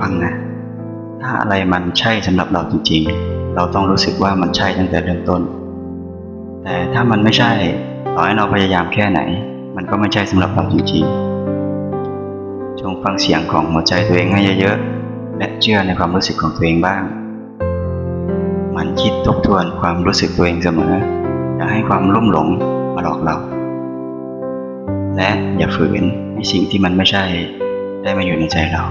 ฟังนะถ้าอะไรมันใช่สำหรับเราจริงๆเราต้องรู้สึกว่ามันใช่ตั้งแต่เริ่มต้นแต่ถ้ามันไม่ใช่ต่อให้เราพยายามแค่ไหนมันก็ไม่ใช่สำหรับเราจริงๆจงฟังเสียงของหัวใจตัวเองให้เยอะๆและเชื่อในความรู้สึกของตัวเองบ้างมันคิดทบทวนความรู้สึกตัวเองเสมออย่าให้ความลุ่มหลงมาหลอกเราและอย่าฝืนให้สิ่งที่มันไม่ใช่ได้มาอยู่ในใจเรา